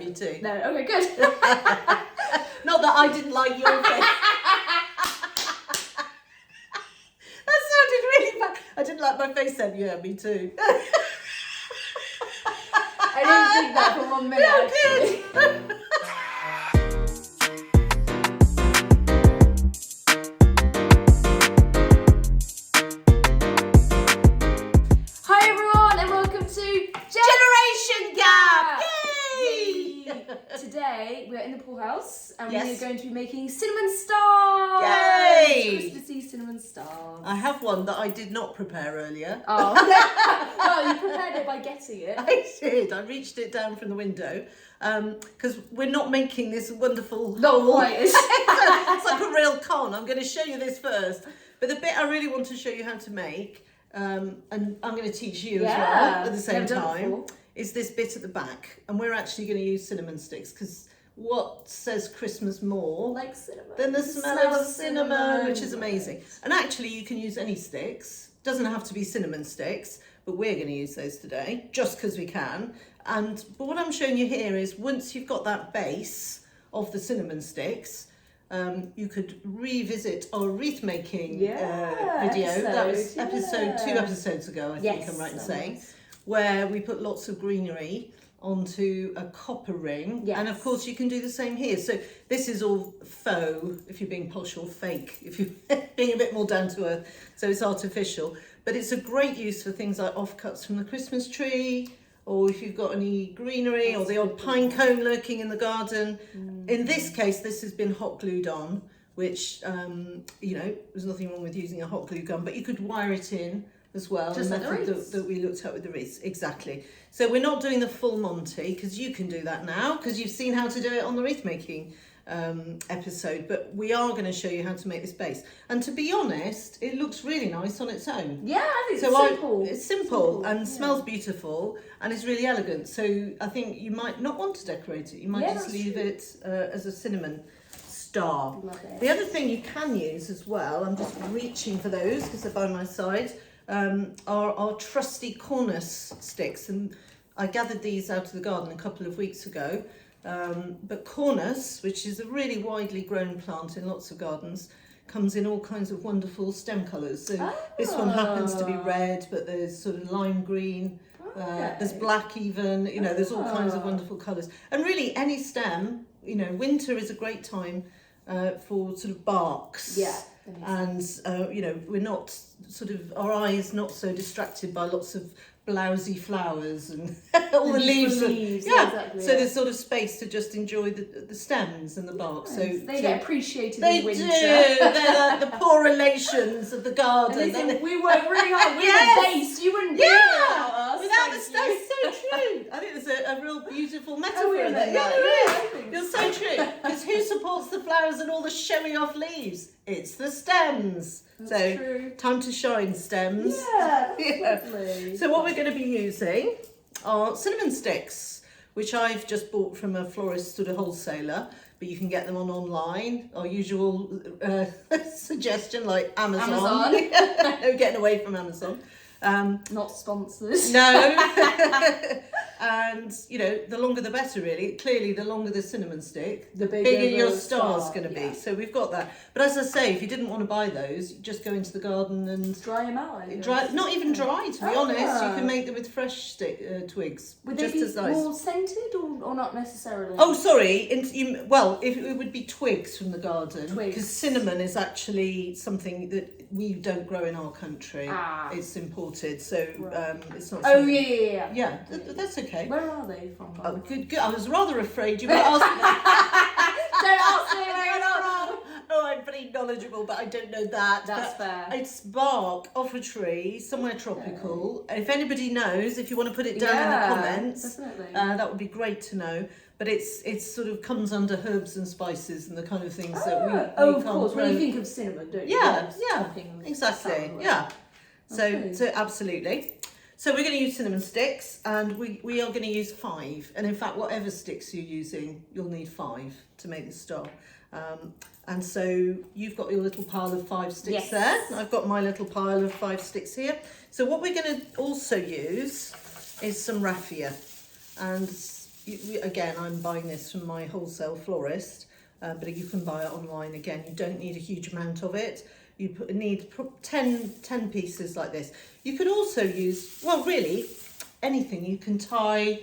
me too. No, okay, good. Not that I didn't like your face. That sounded really bad. I didn't like my face then. Yeah, me too. I didn't think that for 1 minute. Yeah, good. Hi everyone, and welcome to Generation Gap! Yay! Today we're in the pool house and Yes. we're going to be making cinnamon stars. Yay! Christmassy cinnamon stars. I have one that I did not prepare earlier. Oh, well, you prepared it by getting it. I did. I reached it down from the window because we're not making this wonderful. Not hole. quite. It's like a real con. I'm going to show you this first, but the bit I really want to show you how to make, and I'm going to teach you as well at the same Never done it time, before. is this bit at the back, and we're actually going to use cinnamon sticks because what says Christmas more Like cinnamon. than the smell of cinnamon, which is amazing. And actually, you can use any sticks. Doesn't have to be cinnamon sticks, but we're going to use those today just because we can. But what I'm showing you here is once you've got that base of the cinnamon sticks, you could revisit our wreath making video. That was two episodes ago, I think I'm right in saying, nice. where we put lots of greenery onto a copper ring. Yes. And of course you can do the same here. So this is all faux if you're being posh, or fake if you're being a bit more down to earth. So it's artificial, but it's a great use for things like offcuts from the Christmas tree, or if you've got any greenery or the odd pine cone lurking in the garden. In this case, this has been hot glued on, which, there's nothing wrong with using a hot glue gun, but you could wire it in as well. Just the like the method wreaths. that we looked at with the wreaths, exactly. So we're not doing the full Monty, because you can do that now, because you've seen how to do it on the wreath making episode, but we are going to show you how to make this base. And to be honest, it looks really nice on its own. Yeah, I think So it's simple. it's simple and smells beautiful, and it's really elegant. So I think you might not want to decorate it. You might just that's leave true. it as a cinnamon star. Love it. The other thing you can use as well, I'm just reaching for those because they're by my side, are our trusty cornice sticks. And I gathered these out of the garden a couple of weeks ago. But cornice, which is a really widely grown plant in lots of gardens, comes in all kinds of wonderful stem colours. So this one happens to be red, but there's sort of lime green, there's black even, there's all kinds of wonderful colours. And really any stem, winter is a great time for sort of barks. Yeah. And, we're not our eye is not so distracted by lots of blousy flowers and all the leaves. Exactly, so there's sort of space to just enjoy the stems and the bark. So they get appreciated they in winter. do. They're like the poor relations of the garden. And listen, we work really hard. We're the base. You wouldn't be here without us. Without the Thank you. stems, so true. I think there's a real beautiful metaphor we in meant there. that. Yeah, Yeah, there I is. think You're so true. Because who supports the flowers and all the showing off leaves? It's the stems. That's true. Time to shine, stems. Yeah, that's lovely. So what we're going to be using are cinnamon sticks, which I've just bought from a florist wholesaler, but you can get them online. Our usual suggestion, like Amazon. No getting away from Amazon. Not sponsored. No. And, the longer the better, really. Clearly, the longer the cinnamon stick, the bigger your star's going to be. So we've got that. But as I say, if you didn't want to buy those, just go into the garden and Dry them out. not even dry, to be honest. You can make them with fresh twigs. Would just they be as nice. more scented or not necessarily? Oh, sorry. If it would be twigs from the garden, Twigs. because cinnamon is actually something that we don't grow in our country. It's imported, so it's not. Oh, something- yeah. Yeah, that's okay. Where are they from? Oh, good. I was rather afraid you were asking. Don't ask me where they're from. Oh, I'm pretty knowledgeable, but I don't know that. That's But fair. It's bark off a tree, somewhere tropical. If anybody knows, if you want to put it down in the comments, definitely. that would be great to know. But it's sort of comes under herbs and spices and the kind of things that we of can't course. grow. When you think of cinnamon, don't you? Yeah, yeah, Topping of exactly. sour. Yeah. Okay. So absolutely. So we're going to use cinnamon sticks, and we are going to use 5. And in fact, whatever sticks you're using, you'll need 5 to make the star. And so you've got your little pile of 5 sticks there. I've got my little pile of 5 sticks here. So what we're going to also use is some raffia. And again, I'm buying this from my wholesale florist, but you can buy it online. Again, you don't need a huge amount of it. You need 10 pieces like this. You could also use, well, really, anything you can tie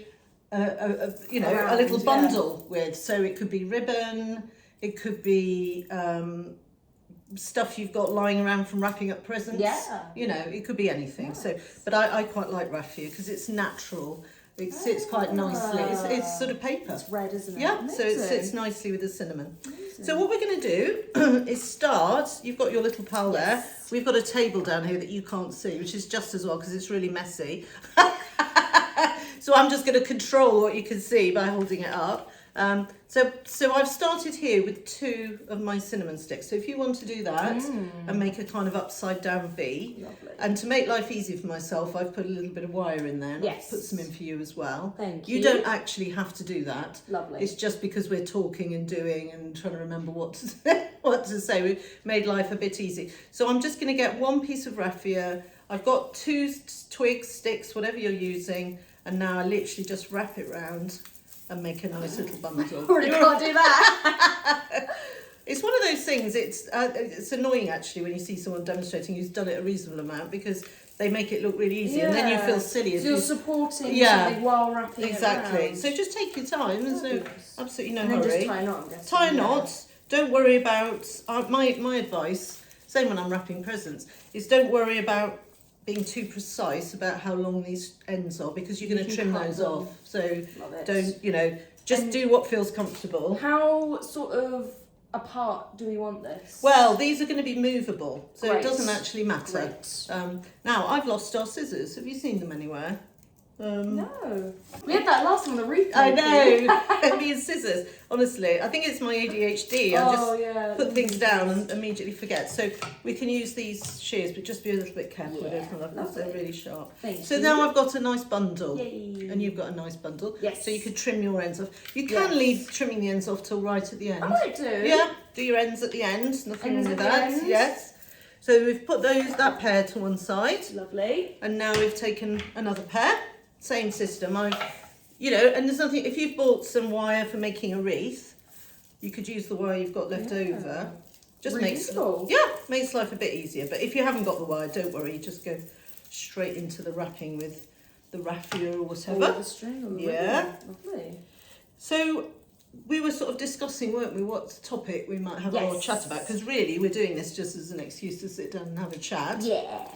a little bundle with. So it could be ribbon, it could be stuff you've got lying around from wrapping up presents. Yeah. You know, it could be anything. Nice. So, but I quite like raffia because it's natural. It sits quite nicely. It's sort of paper. It's red, isn't it? Yeah, Amazing. so it sits nicely with the cinnamon. Amazing. So what we're going to do is start. You've got your little pal there. We've got a table down here that you can't see, which is just as well because it's really messy. So I'm just going to control what you can see by holding it up. So I've started here with 2 of my cinnamon sticks. So if you want to do that and make a kind of upside down V, Lovely. and to make life easy for myself, I've put a little bit of wire in there. And Yes. I've put some in for you as well. Thank You you. don't actually have to do that. Lovely. It's just because we're talking and doing and trying to remember what to say. We've made life a bit easy. So I'm just going to get 1 piece of raffia. I've got 2 twigs, sticks, whatever you're using, and now I literally just wrap it round and make a nice little bundle. Already can't do that. It's one of those things. It's annoying actually when you see someone demonstrating who's done it a reasonable amount because they make it look really easy, and then you feel silly. So you're supporting something while wrapping it around. So just take your time. There's absolutely no and then hurry. just tie a knot, I'm guessing. Tie a knot. Don't worry about. My advice, same when I'm wrapping presents, is don't worry about being too precise about how long these ends are because you're going to trim those off. So don't, just do what feels comfortable. How sort of apart do we want this? Well, these are going to be movable, so Great. it doesn't actually matter. Great. Now, I've lost our scissors. Have you seen them anywhere? No. We had that last one, the reef. I know. Me and scissors. Honestly, I think it's my ADHD. I just put things down and immediately forget. So we can use these shears, but just be a little bit careful. Because they're really sharp. Thank you. Now I've got a nice bundle. Yay. And you've got a nice bundle. Yes. So you could trim your ends off. You can leave trimming the ends off till right at the end. I might do. Yeah. Do your ends at the end. Nothing wrong with that. Ends. Yes. So we've put that pair to one side. Lovely. And now we've taken another pair. Same system. And there's nothing. If you've bought some wire for making a wreath, you could use the wire you've got left over. Just makes life a bit easier. But if you haven't got the wire, don't worry. Just go straight into the wrapping with the raffia or whatever. The string or the ribbon. Lovely. So we were sort of discussing, weren't we, what topic we might have our chat about? Because really, we're doing this just as an excuse to sit down and have a chat. Yeah.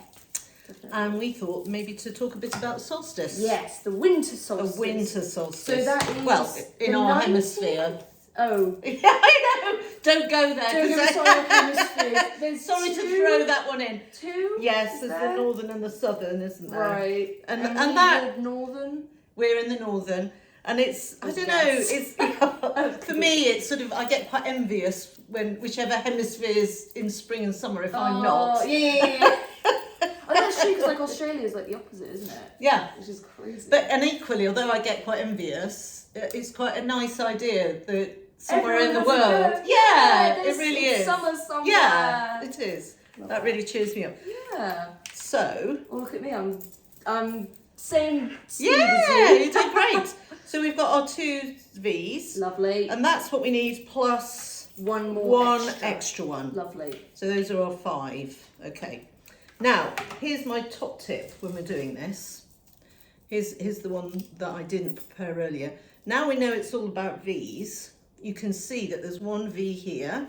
And we thought maybe to talk a bit about solstice. Yes, the winter solstice. A winter solstice. So that is in our hemisphere. Oh. Yeah, I know. Don't go there. Don't go to our hemisphere. Sorry to throw that one in. 2? Yes, there's the northern and the southern, isn't there? Right. And that northern. We're in the northern, and it's I don't know. It's for me. It's sort of I get quite envious when whichever hemisphere's in spring and summer. If I'm not. Yeah. Oh, that's true, because Australia is the opposite, isn't it? Yeah. Which is crazy. And equally, although I get quite envious, it's quite a nice idea that somewhere in the world. Yeah, it really is. Summer somewhere. Yeah, it is. That really cheers me up. Yeah. So. Oh, look at me. I'm same speed Yeah, as you did great. So we've got our 2 V's. Lovely. And that's what we need plus one extra one. Lovely. So those are our 5. Okay. Now, here's my top tip when we're doing this. Here's the one that I didn't prepare earlier. Now we know it's all about V's. You can see that there's 1 V here.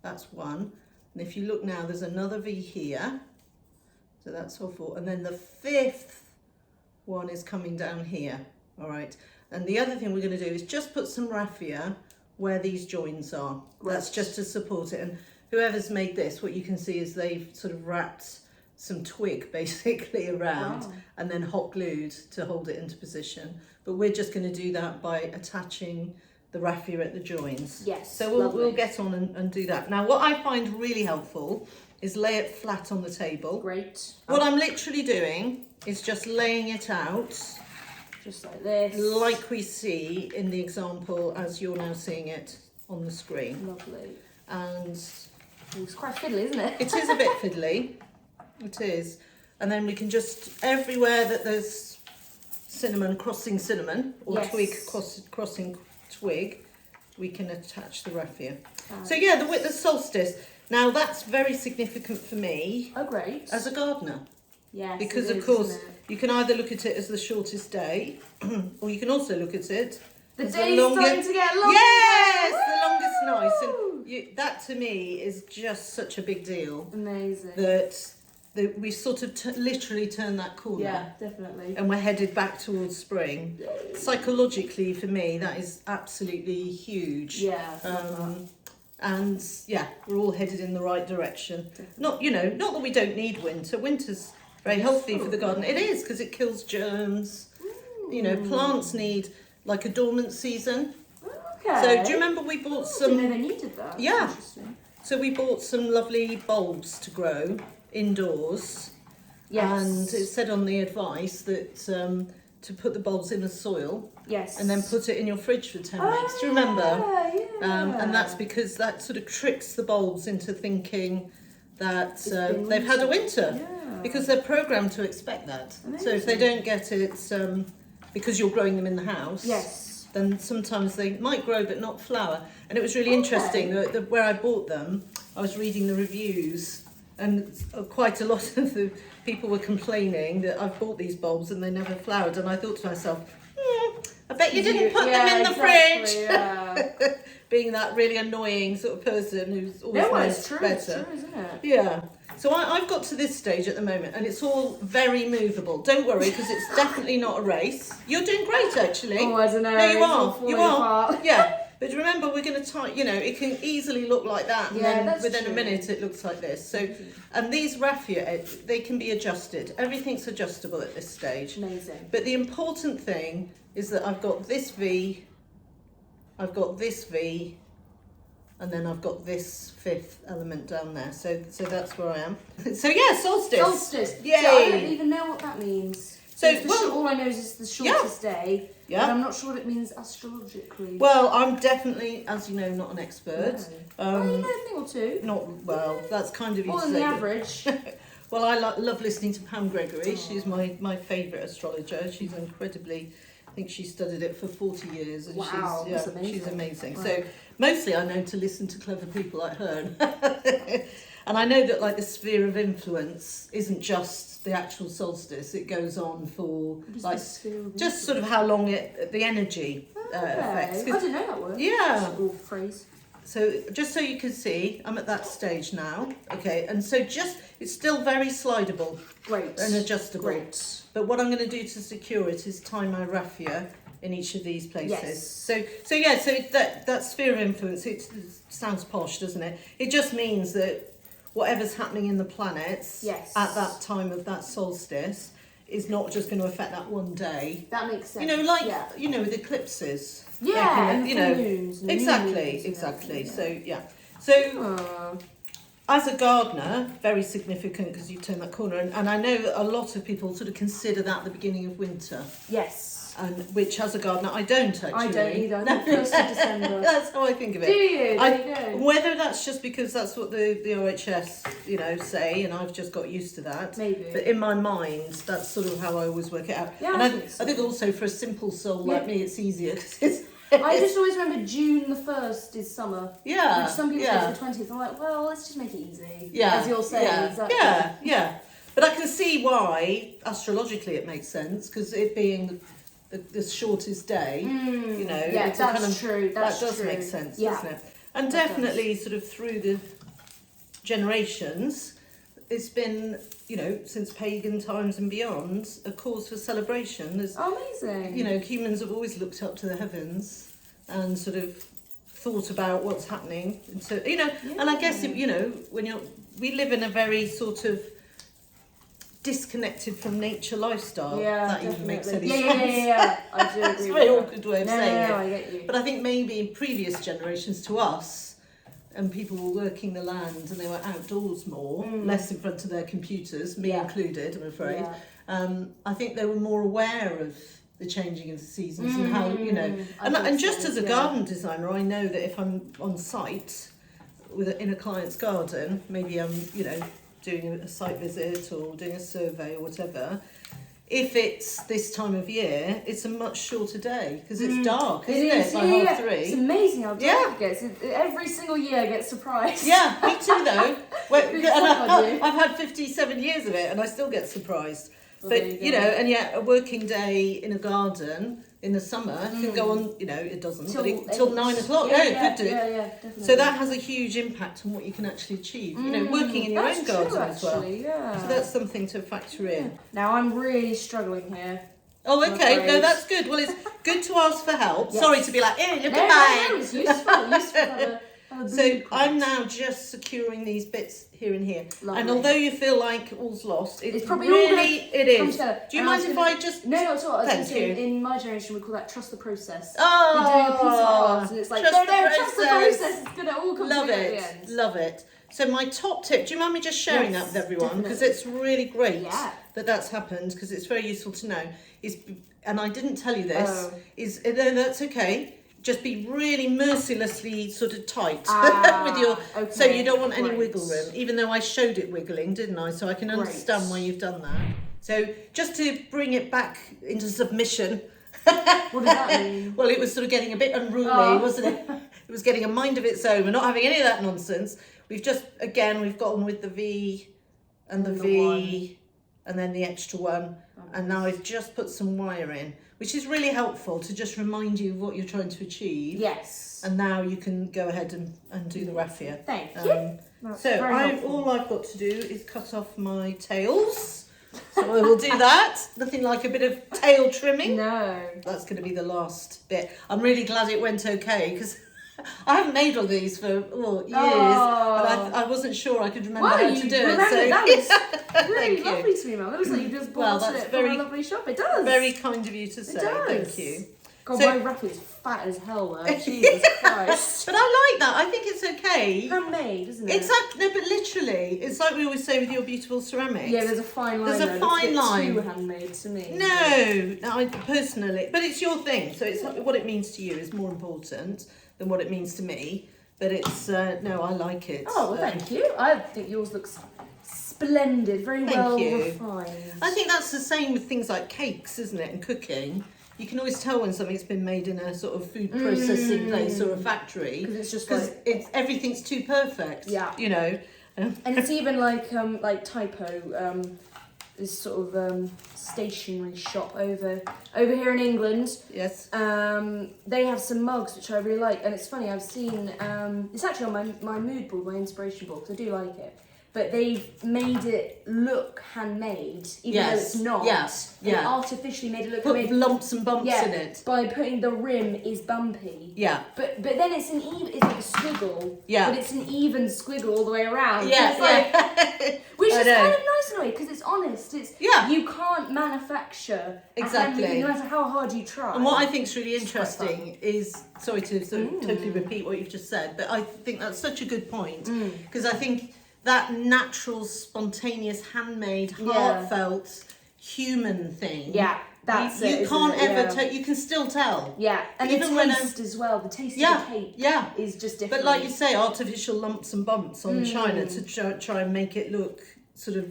That's 1. And if you look now, there's another V here. So that's all 4. And then the 5th one is coming down here. All right. And the other thing we're going to do is just put some raffia where these joins are. Right. That's just to support it. And whoever's made this, what you can see is they've sort of wrapped some twig basically around and then hot glued to hold it into position. But we're just going to do that by attaching the raffia at the joins. Yes. So we'll get on and do that. Now, what I find really helpful is lay it flat on the table. Great. What I'm literally doing is just laying it out. Just like this. Like we see in the example as you're now seeing it on the screen. Lovely. And it's quite fiddly, isn't it? It is a bit fiddly. It is. And then we can just, everywhere that there's crossing cinnamon, or Yes. twig crossing twig, we can attach the raffia. So yeah, the solstice. Now that's very significant for me Oh, great. as a gardener. Yes, Because it of is, course isn't it? you can either look at it as the shortest day, or you can also look at it The as day's longest. starting to get longer. Yes, the longest night. Woo! And that to me is just such a big deal Amazing. that we sort of literally turned that corner. Yeah, definitely. And we're headed back towards spring. Psychologically, for me, that is absolutely huge. Yeah. And yeah, we're all headed in the right direction. Definitely. Not that we don't need winter. Winter's very healthy for the garden. It is, because it kills germs. Plants need like a dormant season. Okay. So do you remember we bought I some? didn't know they needed that. Yeah. That's interesting. So we bought some lovely bulbs to grow indoors. Yes. And it said on the advice that to put the bulbs in the soil Yes. and then put it in your fridge for 10 minutes. Do you remember? Yeah. And that's because that sort of tricks the bulbs into thinking that It's been they've had a winter. Yeah. Because they're programmed to expect that. So if they Amazing. don't get it because you're growing them in the house, Yes. then sometimes they might grow but not flower. And it was really Okay. interesting that where I bought them, I was reading the reviews, and quite a lot of the people were complaining that I've bought these bulbs and they never flowered. And I thought to myself, I bet you didn't put them in the fridge. Yeah. Being that really annoying sort of person who's always No, knows it's true. better. It's true, isn't it? Yeah. So I've got to this stage at the moment, and it's all very movable. Don't worry, because it's definitely not a race. You're doing great, actually. Oh, I don't know. No, you it's all are. falling You are. apart. Yeah. But remember, we're going to tie. It can easily look like that, and Yeah, then that's within true. a minute it looks like this. So, and these raffia, they can be adjusted. Everything's adjustable at this stage. Amazing. But the important thing is that I've got this V, I've got this V, and then I've got this fifth element down there. So that's where I am. So yeah, solstice. Solstice. Yay. So I don't even know what that means. So, It's well- all I know is it's the shortest day. Yeah. But I'm not sure what it means astrologically. Well, I'm definitely, as you know, not an expert. Oh, you know a thing or two. Not well. That's kind of you More to than say. the but- average. Well, I love listening to Pam Gregory. She's my favourite astrologer. She's incredibly. I think she studied it for 40 years, and Wow, she's that's amazing. she's amazing. Wow. So mostly I know to listen to clever people like her, and I know that like the sphere of influence isn't just the actual solstice. It goes on for What is like the sphere of just sort of how long the energy affects. I didn't know that word. Yeah. Or phrase. So just so you can see, I'm at that stage now. Okay, and so it's still very slidable Great. and adjustable. Great. But what I'm going to do to secure it is tie my raffia in each of these places. Yes. So that sphere of influence, it sounds posh, doesn't it? It just means that whatever's happening in the planets Yes. at that time of that solstice is not just going to affect that one day. That makes sense. With eclipses. Yeah, They can, and the full moons and the new exactly, moons and exactly. everything, yeah. So as a gardener, very significant because you turn that corner, and I know that a lot of people sort of consider that the beginning of winter, Yes. and which as a gardener I don't actually. I don't either. I think 1st of December. That's how I think of it. Do you? I- There you go. Whether that's just because that's what the OHS say, and I've just got used to that. Maybe. But in my mind, that's sort of how I always work it out. Yeah, and I I think so. think also for a simple soul Yeah. like me, it's easier because it's. I just always remember June the 1st is summer. Yeah. Which some people yeah. say it's the 20th. I'm like, well, let's just make it easy. Yeah. As you're saying, yeah, exactly. Yeah. But I can see why astrologically it makes sense because it being the shortest day, Yeah, it's that's true. That's that does true. make sense, Yeah. doesn't it? And That definitely sort of through the generations, it's been, since pagan times and beyond, a cause for celebration. There's, Amazing. humans have always looked up to the heavens and sort of thought about what's happening. And so, and I guess, we live in a very sort of disconnected from nature lifestyle. Yeah, that even makes any definitely. sense. Yeah. I do agree. It's a with very that. awkward way of No, saying it. I get you. But I think maybe in previous generations to us, and people were working the land and they were outdoors more, less in front of their computers, me Yeah. included, I'm afraid. Yeah. I think they were more aware of the changing of the seasons and how, I and think just so, as a yeah. garden designer, I know that if I'm on site in a client's garden, maybe I'm, doing a site visit or doing a survey or whatever, if it's this time of year, it's a much shorter day because it's dark, isn't it? By yeah. 3:30. It's amazing how dark it gets. Every single year I get surprised. Yeah, me too though. You. I've had 57 years of it and I still get surprised. Well, But, you know, and yet a working day in a garden in the summer can go on, you know, it doesn't, till 9 o'clock. Yeah, it could do. Yeah, definitely. So that has a huge impact on what you can actually achieve. You know, working in your own garden as well. Yeah. So that's something to factor in. Now I'm really struggling here. Oh, okay. No, that's good. Well, it's good to ask for help. Yes. Sorry to be like, look at No, mine. it's useful to have a So blueprint. I'm now just securing these bits here and here. Lovely. And although you feel like all's lost, It's probably really, all gonna it come is. together. Do you And mind if I just... No, not at all. I was Thank gonna say, you. in my generation, we call that trust the process. Oh, You're doing a piece of art, and it's like, trust the trust the process. process. It's gonna all come Love together it. at the end. Love it. So my top tip, do you mind me just sharing Yes, that with everyone? Because definitely. it's really great Yeah. that that's happened, because it's very useful to know. And I didn't tell you this, no, that's okay. Just be really mercilessly sort of tight with your, okay, so you don't want any great. wiggle room, even though I showed it wiggling, didn't I? So I can understand why you've done that. So just to bring it back into submission. What does that mean? Well, it was sort of getting a bit unruly, wasn't it? It was getting a mind of its own. We're not having any of that nonsense. We've gone with the V and the V and then the extra one. And now I've just put some wire in, which is really helpful to just remind you of what you're trying to achieve. Yes. And now you can go ahead and do the raffia. Thank you. So all I've got to do is cut off my tails. So I will do that. Nothing like a bit of tail trimming. No. That's going to be the last bit. I'm really glad it went okay because I haven't made all these for years, and I wasn't sure I could remember how to do it. So that was really lovely to me, Mum. It looks like you just bought that's it very- from a lovely shop. It does. very kind of you to say. does. Thank you. God, So- my wrap is fat as hell though. Jesus Christ. But I like that. I think it's okay. Handmade, isn't it? Exactly. No, but literally, it's like we always say with your beautiful ceramics. Yeah, there's a fine line. There's a though. fine It's a bit line. too handmade to me. No, I personally, but it's your thing. So it's what it means to you is more important than what it means to me. But it's no, I like it. Oh, well, thank you. I think yours looks splendid. Very Thank well you. refined. I think that's the same with things like cakes, isn't it? And cooking. You can always tell when something's been made in a sort of food processing place or a factory Because it's just because like everything's too perfect. Yeah. You know. and it's even like Typo, this sort of stationery shop over here in England. Yes. They have some mugs which I really like, and it's funny. I've seen it's actually on my mood board, my inspiration board, 'cause I do like it. But they've made it look handmade, even though it's not. Yes. They Yeah. artificially made it look Put handmade. lumps and bumps in it. By putting the rim is bumpy. Yeah. But then it's an even, it's like a squiggle. Yeah. But it's an even squiggle all the way around. Yeah. It's like, which I is know. kind of nice in a way because it's honest. It's you can't manufacture Exactly. a handmade, no matter how hard you try. And what I think is really It's quite interesting is, sorry to sort of totally repeat what you've just said, but I think that's such a good point because I think that natural, spontaneous, handmade, heartfelt, human thing. Yeah, that's you it. can't isn't it? ever tell. You can still tell. Yeah, and Even the when taste as well. The taste Yeah, of the cake yeah. is just different. But like you say, artificial lumps and bumps on china to try and make it look sort of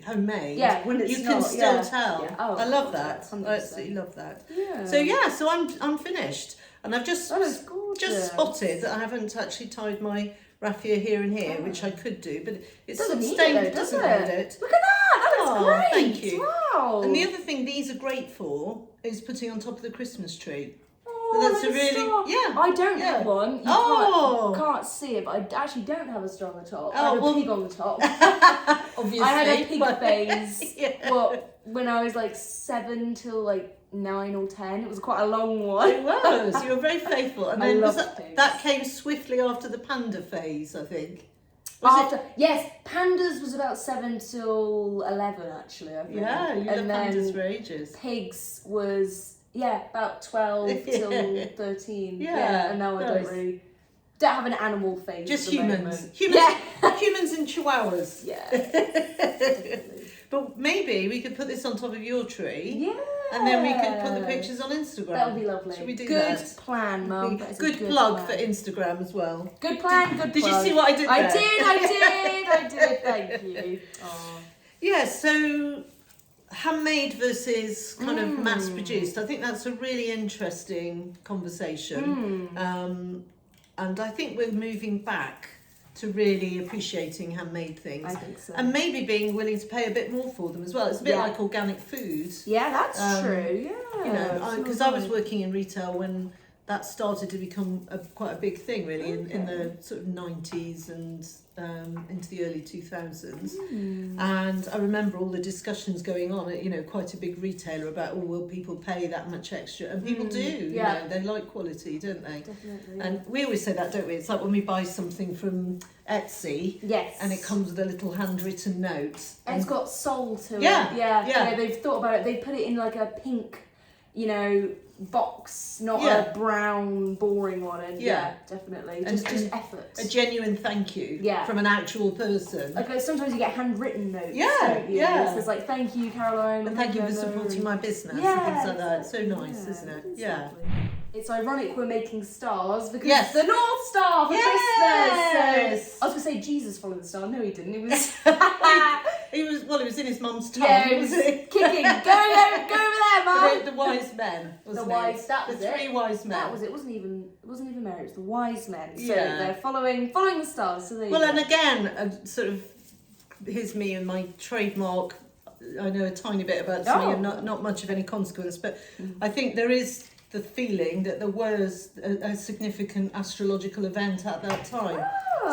homemade. Yeah, when it's you can not, still yeah. tell. Yeah. Oh, I love that. 100%. I absolutely love that. Yeah. So I'm finished, and I've just That is gorgeous. spotted that I haven't actually tied my raffia here and here, which I could do, but it Doesn't need stained, it, though, does doesn't it? need it. Look at that! That looks Oh, great! thank you. Wow! And the other thing these are great for is putting on top of the Christmas tree. Oh, That's a like really- star. yeah, I don't yeah. have one. You can't see it, but I actually don't have a star on the top. I have a pig on the top. Obviously. I had a pig phase. Yeah. When I was like 7 till like 9 or 10. It was quite a long one. It was. You were very faithful. And I then love that pigs. came swiftly after the panda phase, I think. Yes, pandas was about 7 till 11 actually, I think. Yeah, you and had then pandas for ages. pigs was about 12 till 13. Yeah, and now I nice. don't have an animal phase. Just at the humans. moment. Humans and chihuahuas. Yeah. Definitely. But maybe we could put this on top of your tree. Yeah. And then we could put the pictures on Instagram. That would be lovely. Should we do good that? plan, Mum. That is a Good plug plan. for Instagram as well. Good plan, good Did you plug. see what I did there? I did. Thank you. Oh. Yeah, so handmade versus kind of mass produced. I think that's a really interesting conversation. And I think we're moving back to really appreciating handmade things. I think so. And maybe being willing to pay a bit more for them as well. It's a bit like organic food. Yeah, that's true. Yeah. You know, because I was working in retail when that started to become quite a big thing, really, in the sort of 90s and into the early 2000s. And I remember all the discussions going on at, you know, quite a big retailer about, oh, will people pay that much extra? And people do, you know, they like quality, don't they? Definitely. And we always say that, don't we? It's like when we buy something from Etsy, and it comes with a little handwritten note. And it's got soul to it. Yeah. Yeah, they've thought about it. They put it in like a pink, you know, box, not a brown, boring one. And definitely. Just effort. A genuine thank you from an actual person. Like sometimes you get handwritten notes. Yeah. There's like, thank you, Caroline. And thank you for supporting my business and things like that. It's so nice, isn't it? Exactly. Yeah. It's ironic we're making stars because it's the North Star for Christmas. So I was going to say Jesus followed the star. No, he didn't. He was... he was in his mum's tongue, he was was he? kicking. Go over there, Mum. The wise men, wasn't it? That was the three wise men. That was it. It wasn't even Mary. It was the wise men. So they're following the stars. So there you go. And again, sort of, here's me and my trademark. I know a tiny bit about something and not much of any consequence, but I think there is the feeling that there was a significant astrological event at that time.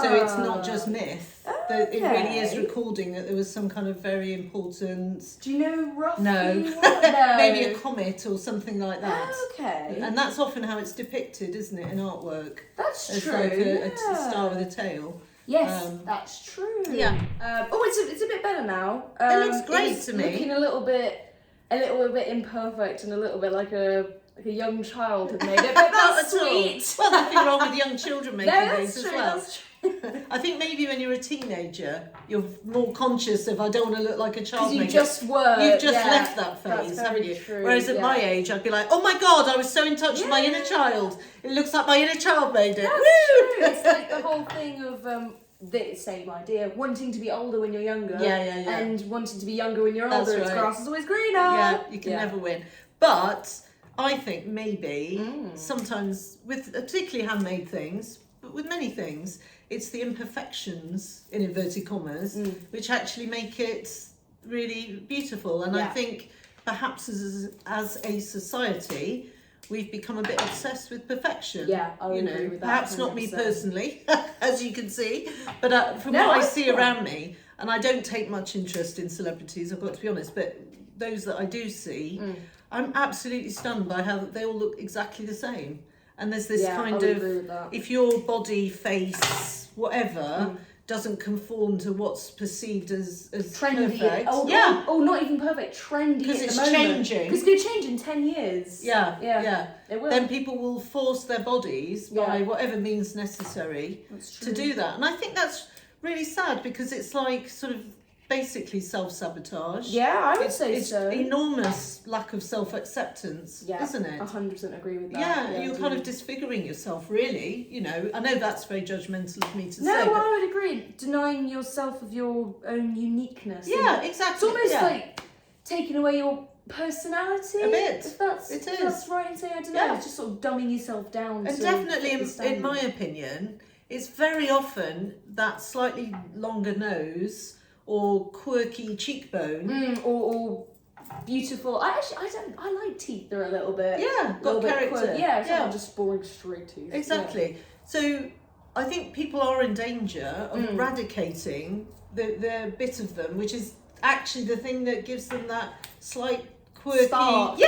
So it's not just myth. That it really is recording that there was some kind of very important... Do you know roughly No. what? No. Maybe a comet or something like that. Okay. And that's often how it's depicted, isn't it, in artwork? That's As true. like a star with a tail. Yes, that's true. Yeah. It's a bit better now. It looks great to me. Looking a little bit imperfect and a little bit like a young child had made it, but that's sweet. Well, nothing wrong with young children making these as well. That's true. I think maybe when you're a teenager, you're more conscious of I don't want to look like a child. Because you maker. just were. You've just left that phase, haven't you? True, Whereas at my age, I'd be like, oh my God, I was so in touch with my inner child. It looks like my inner child made it. That's Woo! true. It's like the whole thing of the same idea, wanting to be older when you're younger. Yeah. And wanting to be younger when you're older. That's It's right. grass is always greener. Yeah, you can never win. But I think maybe sometimes with particularly handmade things, but with many things, it's the imperfections, in inverted commas, which actually make it really beautiful. And I think perhaps as a society, we've become a bit obsessed with perfection. Yeah, I would agree with that. Perhaps 100%. not me personally, as you can see, but from what I see around me, and I don't take much interest in celebrities, I've got to be honest, but those that I do see, I'm absolutely stunned by how they all look exactly the same. And there's this kind of, if your body, face, whatever, doesn't conform to what's perceived as trendy. perfect. Oh, not even perfect, trendy. Because it's changing. Because it could change in 10 years. Yeah. It will. Then people will force their bodies by whatever means necessary to do that. And I think that's really sad because it's like sort of basically self-sabotage. Yeah, I would say it's so. Enormous lack of self-acceptance, isn't it? 100% agree with that. Yeah, you're kind of disfiguring yourself, really. You know, I know that's very judgmental of me to say. No, but I would agree. Denying yourself of your own uniqueness. Yeah, exactly. It's almost like taking away your personality. A bit. If that's, it is. If that's right in saying, I don't know. It's just sort of dumbing yourself down. And definitely, in my opinion, it's very often that slightly longer nose or quirky cheekbone or beautiful. I like teeth. They're a little bit. Yeah, got character. It's not just boring straight teeth. Exactly. So I think people are in danger of eradicating the bit of them, which is actually the thing that gives them that slight quirky spark.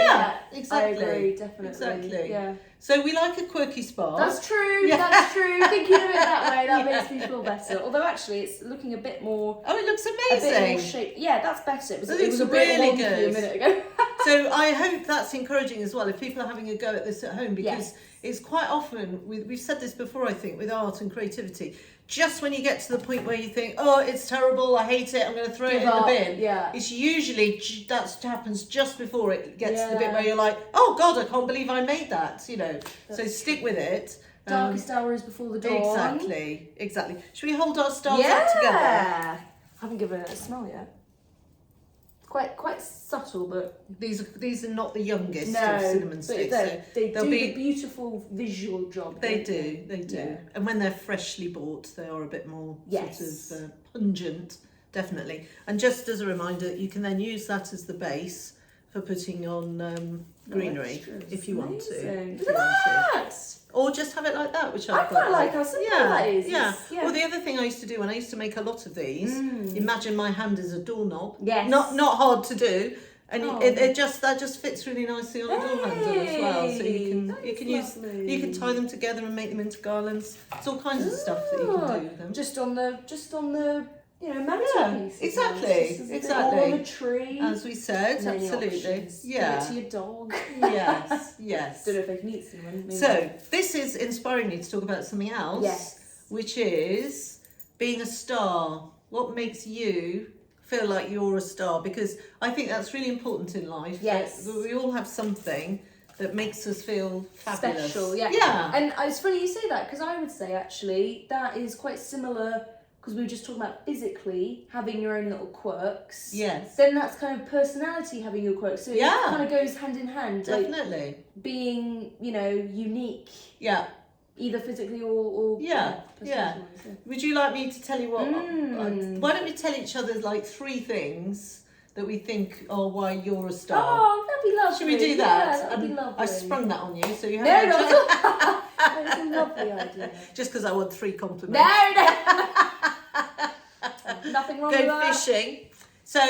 Exactly. I agree, definitely. Exactly. Yeah. So we like a quirky spark. That's true. That's true. Thinking of it that way, that makes me feel better. Although actually, it's looking a bit more. Oh, it looks amazing. A bit more shape. Yeah, that's better. It was a bit really wonky good a minute ago. So I hope that's encouraging as well if people are having a go at this at home, because it's quite often, we've said this before, I think, with art and creativity, just when you get to the point where you think, oh, it's terrible, I hate it, I'm going to throw it in the bin. Yeah. It's usually, that happens just before it gets to the bit where you're like, oh God, I can't believe I made that, you know. So stick with it. Darkest hour is before the dawn. Exactly. Should we hold our stars up together? I haven't given it a smell yet. quite subtle, but These are not the youngest no, of cinnamon but sticks. they they'll do be, the beautiful visual job. They don't do. Yeah. And when they're freshly bought, they are a bit more Yes. sort of pungent, definitely. And just as a reminder, you can then use that as the base for putting on greenery if you want to. Look at that! Or just have it like that, which I I've quite like how simple that is. Yeah. Yeah. Well, the other thing I used to do when I used to make a lot of these, imagine my hand is a doorknob. Yes. Not hard to do. And Oh. that just fits really nicely on a door handle as well. So you can tie them together and make them into garlands. It's all kinds of stuff that you can do with them. Just on the mantelpiece. Exactly. Or on a tree. As we said, Many absolutely. options. Yeah. Give it to your dog. Yes. Don't know if they can eat cinnamon. Maybe. So this is inspiring me to talk about something else. Yes. Which is being a star. What makes you feel like you're a star? Because I think that's really important in life. Yes. That we all have something that makes us feel fabulous. Special, yeah. And it's funny you say that, because I would say actually that is quite similar, because we were just talking about physically having your own little quirks. Yes. Then that's kind of personality, having your quirks. So it kind of goes hand in hand. Definitely. Like being, unique. Yeah. Either physically or personality-wise. Would you like me to tell you what? Why don't we tell each other like 3 things that we think are why you're a star? Oh, that'd be lovely. Should we do that? Yeah, that'd be lovely. I sprung that on you, so you No, have no, it's a lovely idea. just because I want 3 compliments. No. Nothing wrong with Go that. fishing. So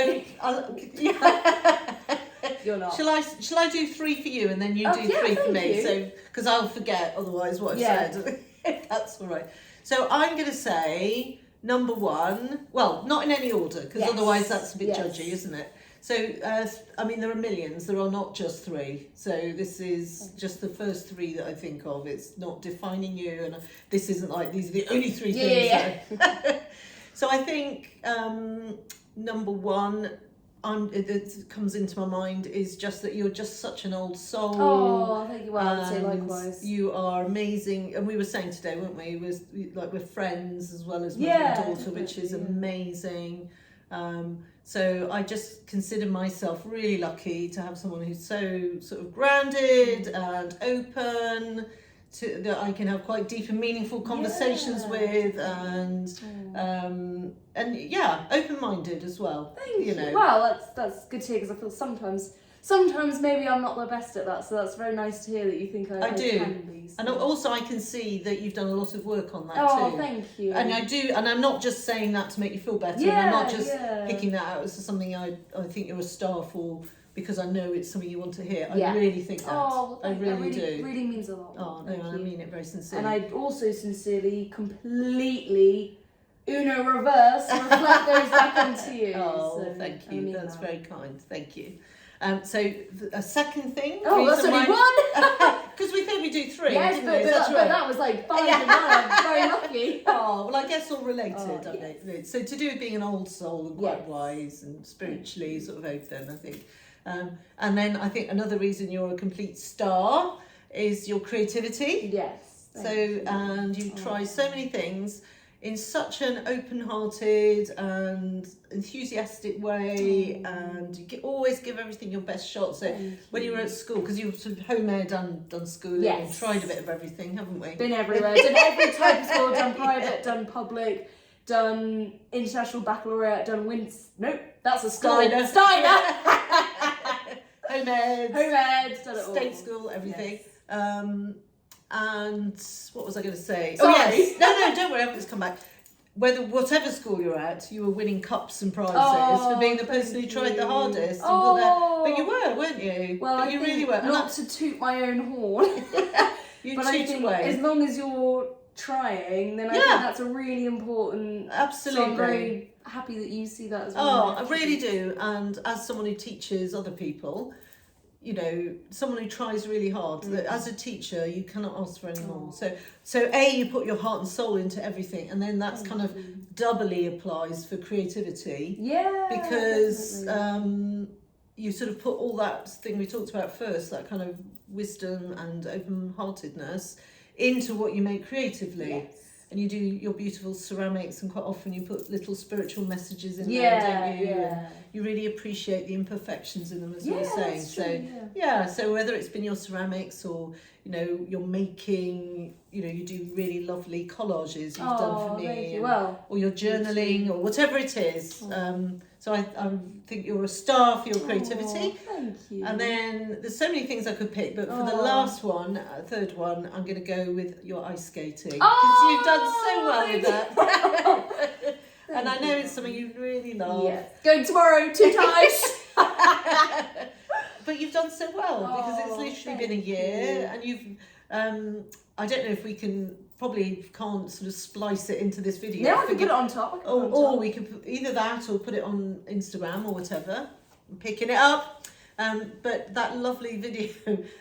You're not. Shall I do 3 for you and then you do 3 for thank me? you. So because I'll forget otherwise what I've said. If that's all right. So I'm going to say number 1. Well, not in any order, because otherwise that's a bit judgy, isn't it? So I mean, there are millions. There are not just 3. So this is just the first 3 that I think of. It's not defining you, and this isn't like these are the only 3 things. Yeah. So I think number 1 that comes into my mind is just that you're just such an old soul. Oh, thank you. Well, I would say likewise. You are amazing, and we were saying today, weren't we? We're friends as well as mother and daughter, which is amazing. So I just consider myself really lucky to have someone who's so sort of grounded and open, that I can have quite deep and meaningful conversations with, and open-minded as well. Thank you. Well, that's good to hear, because I feel sometimes maybe I'm not the best at that, so that's very nice to hear that you think I do. can be. So. And also I can see that you've done a lot of work on that too. Oh, thank you. And I do, and I'm not just saying that to make you feel better, and I'm not just picking that out as something I think you're a star for, because I know it's something you want to hear. I really think that. Oh, well, I really do. It really means a lot. Oh, no, I mean it very sincerely. And I also sincerely, completely, Uno reverse, reflect those back onto you. Oh, so, thank you. That's very kind. Thank you. So a second thing. Oh, that's only 1. Because we think we do 3. Yes, didn't but we? That's but that was like 5 and 1. I'm very lucky. Oh, well, I guess all related. Oh, So to do with being an old soul and quite wise and spiritually sort of open, I think. And then I think another reason you're a complete star is your creativity. Yes. And you try so many things in such an open-hearted and enthusiastic way, and you always give everything your best shot. So when you were at school, because you were sort of home-ed and done schooling, and tried a bit of everything, haven't we? Been everywhere, done every type of school, done private, done public, done international baccalaureate, done Nope, that's a school. Steiner. Home-ed, done it all. state school, everything. Yes. And what was I going to say? Sorry. Oh yes, no, don't worry, I'll come back. Whatever school you're at, you were winning cups and prizes for being the person who tried the hardest. But you were, weren't you? Well, but you really were. Not to toot my own horn. But I think as long as you're trying, then I think that's a really important. Absolutely. So I'm very happy that you see that as well. Oh, I really do. And as someone who teaches other people, someone who tries really hard, that as a teacher you cannot ask for any more. So you put your heart and soul into everything, and then that's kind of doubly applies for creativity. Yeah. Because you sort of put all that thing we talked about first, that kind of wisdom and open-heartedness, into what you make creatively. Yes. and you do your beautiful ceramics, and quite often you put little spiritual messages in there, don't you? And you really appreciate the imperfections in them, as you were saying. That's So true, so whether it's been your ceramics or you're making, you do really lovely collages you've done for me, thank you. Well, or you're journaling or whatever it is. So I think you're a star for your creativity. Thank you. And then there's so many things I could pick, but for the last one, third one, I'm going to go with your ice skating, because you've done so well with that. And I know it's something you really love. Yeah. Going tomorrow 2 times. But you've done so well, because it's literally been a year, and you've. I don't know if we can. Probably can't sort of splice it into this video. Yeah, I can put it on top. Or we could put either that or put it on Instagram or whatever. I'm picking it up. But that lovely video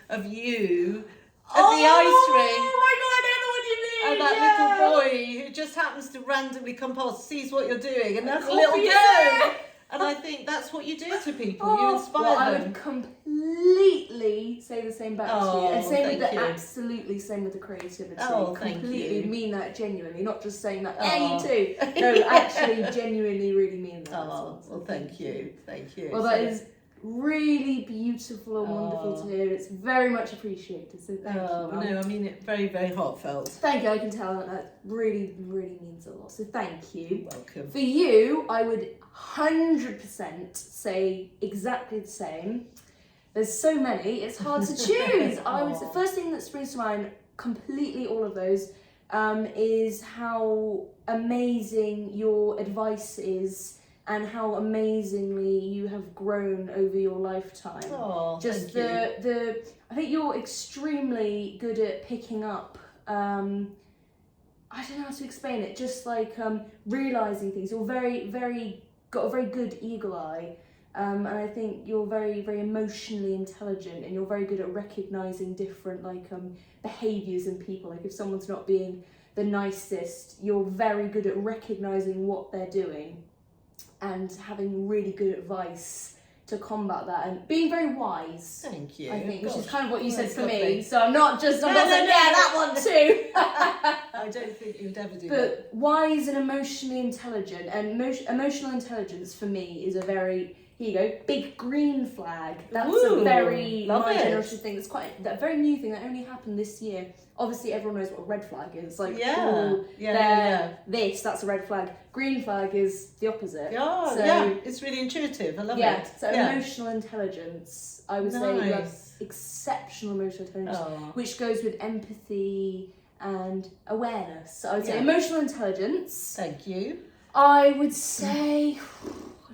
of you at the ice rink. Oh my god, I know what you mean. And that little boy who just happens to randomly come past, sees what you're doing, and that's a little obviously. go. And I think that's what you do to people. You inspire I them. would completely say the same back to you. And same with thank you. Absolutely same with the creativity. Thank Completely you. mean that genuinely, not just saying that, you too. No, actually genuinely really mean that. Well, thank you. Thank you. Well, that is really beautiful and wonderful to hear. It's very much appreciated, so thank you. No, I mean it very, very heartfelt. Thank you, I can tell that really, really means a lot, so thank you. You're welcome. For you, I would 100% say exactly the same. There's so many, it's hard to choose. I would say, first thing that springs to mind, completely all of those, is how amazing your advice is, and how amazingly you have grown over your lifetime. Just I think you're extremely good at picking up, I don't know how to explain it, just like realising things. You're got a very good eagle eye, and I think you're very, very emotionally intelligent, and you're very good at recognising different behaviours in people. Like if someone's not being the nicest, you're very good at recognising what they're doing and having really good advice to combat that, and being very wise. Thank you. I think, which is kind of what you said that's for lovely. me. So I'm not saying that one too. I don't think you'd ever do that. But wise and emotionally intelligent, and emotional intelligence for me is a very, here you go, big green flag. That's a very my generation thing. It's quite a very new thing that only happened this year. Obviously, everyone knows what a red flag is. Like, this, that's a red flag. Green flag is the opposite. It's really intuitive. I love it. So emotional intelligence, I would say you have exceptional emotional intelligence, which goes with empathy and awareness. So I would say emotional intelligence. Thank you. I would say,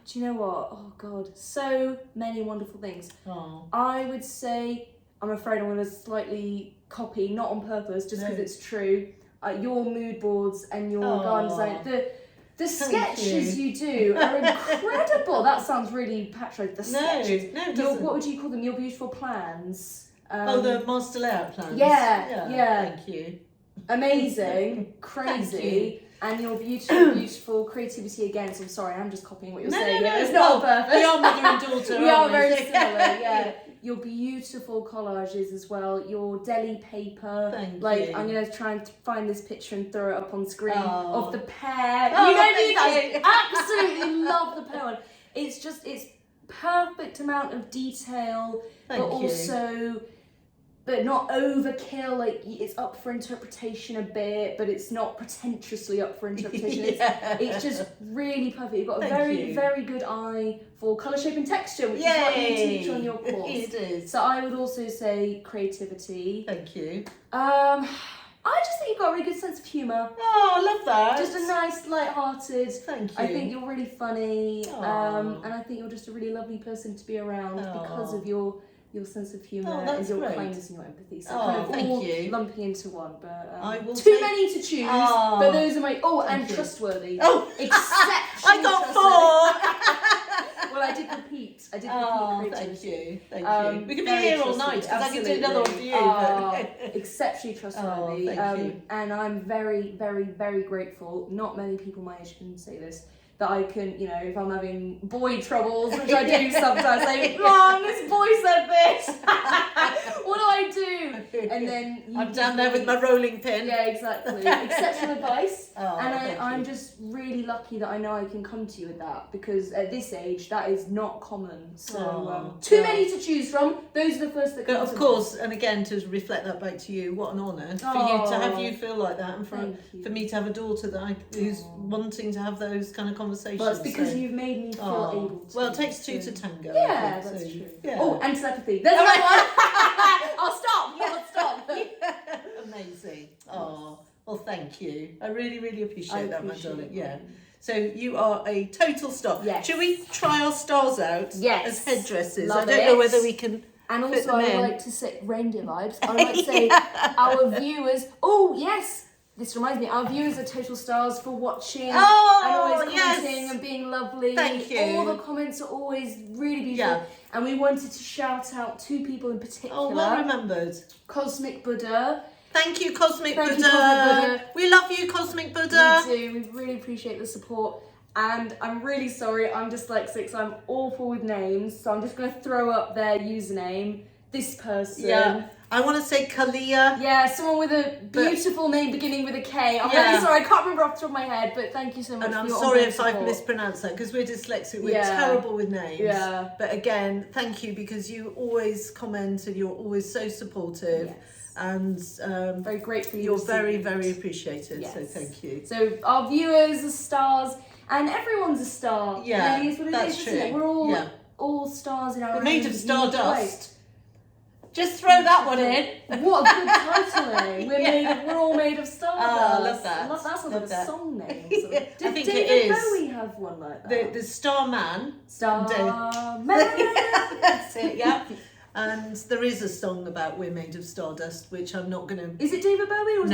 do you know what? Oh God, so many wonderful things. I would say, I'm afraid I'm going to slightly copy, not on purpose, just because it's true, your mood boards and your garden design. The sketches you do are incredible. That sounds really patronising. The sketches. No, it doesn't. What would you call them? Your beautiful plans. The master layout plans. Yeah. Thank you. Amazing, crazy. And your beautiful, beautiful creativity again. So I'm sorry, I'm just copying what you're saying. It's not on purpose. We are mother and daughter. We are very similar. Your beautiful collages as well. Your deli paper. Thank you. I'm gonna try and find this picture and throw it up on screen of the pear. Oh, you don't need thank that. Absolutely love the pear one. It's perfect amount of detail, but not overkill. Like, it's up for interpretation a bit, but it's not pretentiously up for interpretation. It's just really perfect. You've got a very good eye for colour, shape and texture, which is what you teach on your course. It is. So I would also say creativity. Thank you. I just think you've got a really good sense of humour. Oh, I love that. Just a nice, light-hearted. Thank you. I think you're really funny, and I think you're just a really lovely person to be around because of your sense of humour and your kindness and your empathy. So kind of all lumping into one, but too many to choose. But those are my and trustworthy. Exceptionally I got 4. Well, I did repeat. Creativity. Thank you. We could be here all night because I could do another one for you. Exceptionally trustworthy. Thank you. And I'm very, very, very grateful. Not many people my age can say this. That I can, if I'm having boy troubles, which I do sometimes, say, Mom, this boy said this. What do I do? And then I'm down there with my rolling pin. Yeah, exactly. Exceptional advice. Oh, And I'm just really lucky that I know I can come to you with that, because at this age that is not common. So too many to choose from. Those are the first that come But to of course, and again to reflect that back to you, what an honour for you to have you feel like that, and for me to have a daughter that who's wanting to have those kind of conversations. Well, it's because you've made me feel able to. Well, it takes two to tango. Yeah, I think, that's true. Yeah. Oh, and telepathy. There's another one. I'll stop. I'll stop. Amazing. Oh, well, thank you. I really, really appreciate that, my darling. Yeah. It. So you are a total star. Yes. Should we try our stars out Yes. as headdresses? Love I don't know it. whether we can. And fit also, them I in. would like to say reindeer vibes. I would like to say our viewers. Oh yes, this reminds me. Our viewers are total stars for watching and always commenting and being lovely. Thank you. All the comments are always really beautiful. Yeah. And we wanted to shout out two people in particular. Oh, well remembered. Cosmic Buddha. Thank you, Cosmic Thank you, Buddha. Cosmic Buddha. We love you, Cosmic Buddha. We do. We really appreciate the support. And I'm really sorry, I'm dyslexic, so I'm awful with names. So I'm just going to throw up their username. This person. Yeah. I want to say Kalia. Yeah, someone with a beautiful name beginning with a K. I'm really sorry, I can't remember off the top of my head, but thank you so much. And for I'm your sorry ongoing if I've support. mispronounced that, because we're dyslexic. We're terrible with names. Yeah. But again, thank you, because you always comment and you're always so supportive. Yes. And very grateful. You're very, very appreciated. Yes. So thank you. So our viewers are stars, and everyone's a star. Yeah, really is what it that's is, true. isn't it? We're all stars in our We're own made of unique stardust. way. Just throw that one in. What a good titling. We're all made of stardust. Oh, I love that. That sounds like a song name. Did I think David it is. Bowie have one like that? The Starman. Starman. That's it, yeah. And there is a song about We're Made of Stardust, which I'm not going to... Is it David Bowie or is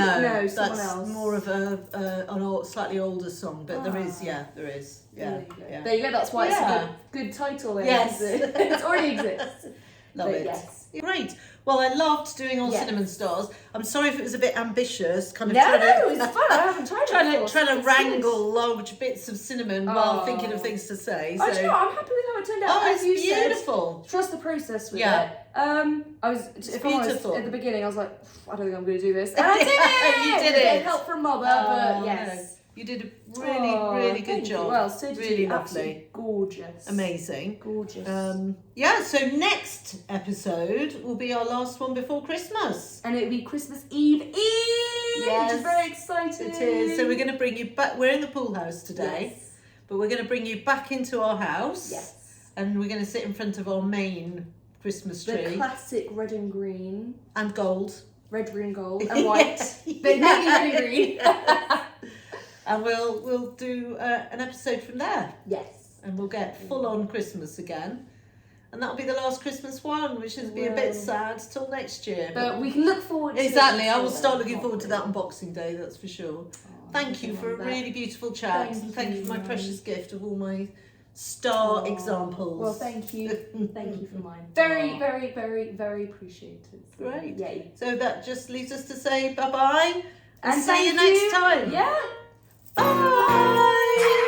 it someone that's else? more of a slightly older song, but there is. Yeah. There you go, that's why it's a good title then. Yes. It already exists. Love it. Yes. Great. Well, I loved doing all cinnamon stars. I'm sorry if it was a bit ambitious, kind of No, it's fun. I haven't tried it trying to It's wrangle large bits of cinnamon while thinking of things to say. Oh, do you know what? I'm happy with how it turned out. Oh, As you it's beautiful. said, trust the process with Yeah. it. I was, if I'm honest, beautiful. at the beginning, I was like, I don't think I'm going to do this. And I did it! You did With a bit it. of help from Mother, Oh, but yes. no. You did a really good thank job. You. Well, so did really you. lovely. Absolutely gorgeous. Amazing. Gorgeous. So next episode will be our last one before Christmas. And it'll be Christmas Eve, which is very exciting. It is. So we're going to bring you back. We're in the pool house today, but we're going to bring you back into our house. Yes. And we're going to sit in front of our main Christmas tree. The classic red and green. And gold. Red, green, gold, and white. But mainly red and green. And we'll do an episode from there. Yes. And we'll get full on Christmas again. And that'll be the last Christmas one, which is be a bit sad till next year. But we can look forward to it. Exactly, I will start looking forward to that on Boxing Day, that's for sure. Thank you for a really beautiful chat, and thank you for my precious gift of all my star examples. Well, thank you. Thank you for mine. Very, very, very, very appreciated. Great. Yay. So that just leaves us to say bye-bye and see thank you next time. Yeah. Bye.